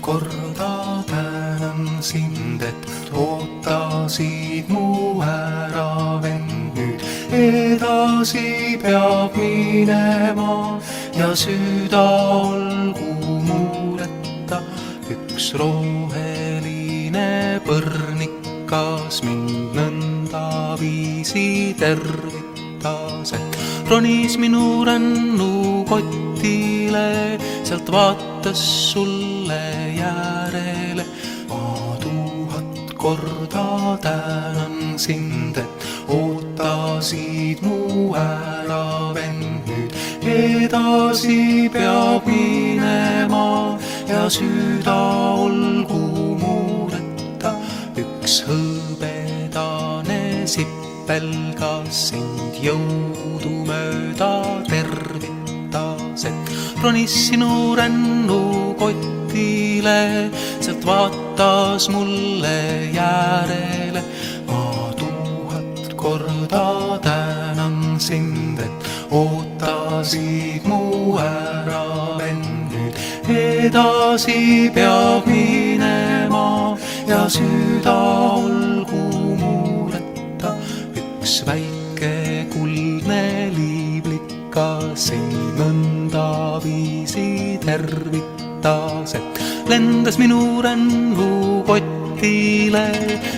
Korda tänan sind, et ootasid mu ära vend. Nüüd edasi peab minema ja süda olgu mureta. Üks roheline põrnikas mind nõndaviisi tervitas, et ronis minu rännukotile, sealt vaatas sulle järele. Ma 1000 korda tänan sind, et ootasid mu ära vend. Nüüd edasi peab minema ja süda olgu mureta. Üks hõbedane sipelgas sind jõudumööda tervitas, et ronis sinu rännukotile, sealt vaatas mulle järele. Ma 1000 korda tänan sind, et ootasid mu ära vend. Nüüd edasi peab minema ja süda olgu mureta. Üks väike kuldne liiblikas sind nõndaviisi tervitas, et lendas minu rännukotile,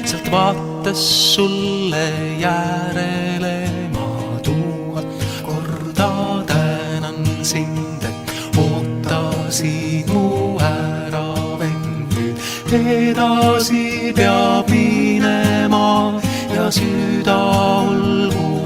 sealt vaatas sulle järele. Ma 1000 korda tänan sind, et ootasid mu ära vend. Nüüd edasi peab minema ja süda olgu